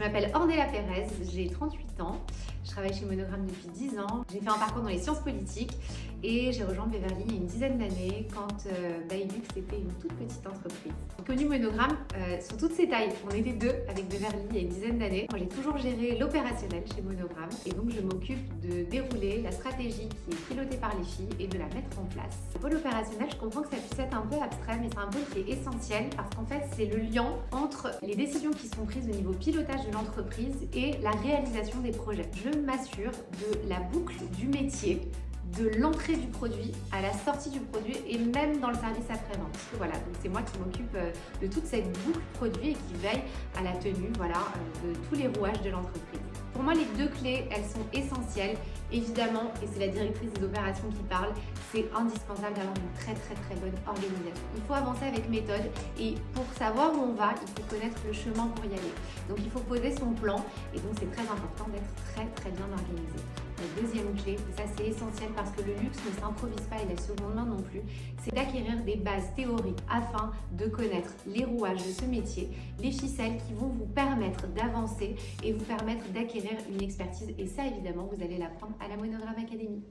m'appelle Ornella Pérez, j'ai 38 ans, je travaille chez Monogram depuis 10 ans. J'ai fait un parcours dans les sciences politiques et j'ai rejoint Beverly il y a une dizaine d'années quand Bailux était une toute petite entreprise. J'ai connu Monogram sur toutes ses tailles. On était deux avec Beverly il y a une dizaine d'années. Moi j'ai toujours géré l'opérationnel chez Monogram et donc je m'occupe de dérouler la stratégie qui est pilotée par les filles et de la mettre en place. Le pôle opérationnel, je comprends que ça puisse être un peu abstrait, mais c'est un pôle qui est essentiel parce qu'en fait c'est le lien entre les décisions qui sont prises au niveau pilotage de l'entreprise et la réalisation des projets. Je m'assure de la boucle du métier, de l'entrée du produit à la sortie du produit et même dans le service après-vente. Voilà, donc c'est moi qui m'occupe de toute cette boucle produit et qui veille à la tenue de tous les rouages de l'entreprise. Pour moi, les deux clés, elles sont essentielles. Évidemment, et c'est la directrice des opérations qui parle, c'est indispensable d'avoir une très bonne organisation. Il faut avancer avec méthode et pour savoir où on va, il faut connaître le chemin pour y aller. Donc il faut poser son plan et donc c'est très important d'être très bien organisé. La deuxième clé, et ça c'est essentiel parce que le luxe ne s'improvise pas et la seconde main non plus, c'est d'acquérir des bases théoriques afin de connaître les rouages de ce métier, les ficelles qui vont vous permettre d'avancer et vous permettre d'acquérir une expertise. Et ça évidemment, vous allez l'apprendre à la Monogram Academy.